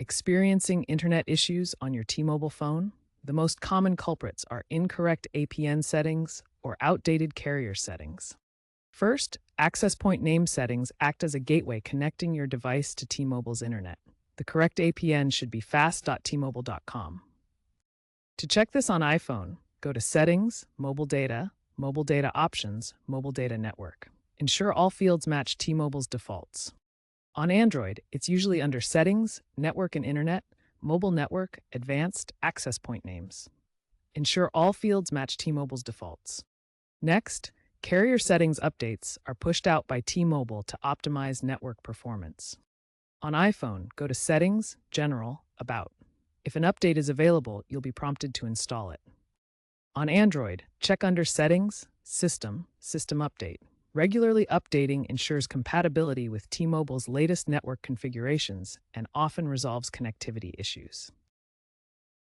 Experiencing internet issues on your T-Mobile phone? The most common culprits are incorrect APN settings or outdated carrier settings. First, access point name settings act as a gateway connecting your device to T-Mobile's internet. The correct APN should be fast.tmobile.com. To check this on iPhone, go to Settings, Mobile Data Options, Mobile Data Network. Ensure all fields match T-Mobile's defaults. On Android, it's usually under Settings, Network and Internet, Mobile Network, Advanced, Access Point Names. Ensure all fields match T-Mobile's defaults. Next, carrier settings updates are pushed out by T-Mobile to optimize network performance. On iPhone, go to Settings, General, About. If an update is available, you'll be prompted to install it. On Android, check under Settings, System Update. Regularly updating ensures compatibility with T-Mobile's latest network configurations and often resolves connectivity issues.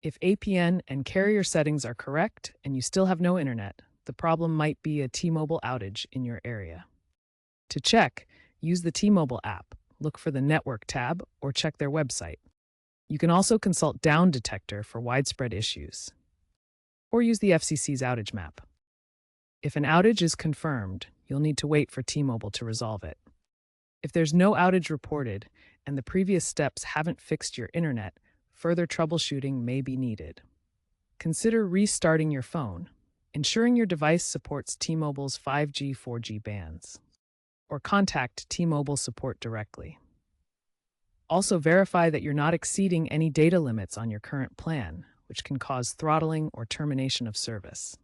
If APN and carrier settings are correct and you still have no internet, the problem might be a T-Mobile outage in your area. To check, use the T-Mobile app, look for the Network tab, or check their website. You can also consult Down Detector for widespread issues, or use the FCC's outage map. If an outage is confirmed, you'll need to wait for T-Mobile to resolve it. If there's no outage reported and the previous steps haven't fixed your internet, further troubleshooting may be needed. Consider restarting your phone, ensuring your device supports T-Mobile's 5G, 4G bands, or contact T-Mobile support directly. Also verify that you're not exceeding any data limits on your current plan, which can cause throttling or termination of service.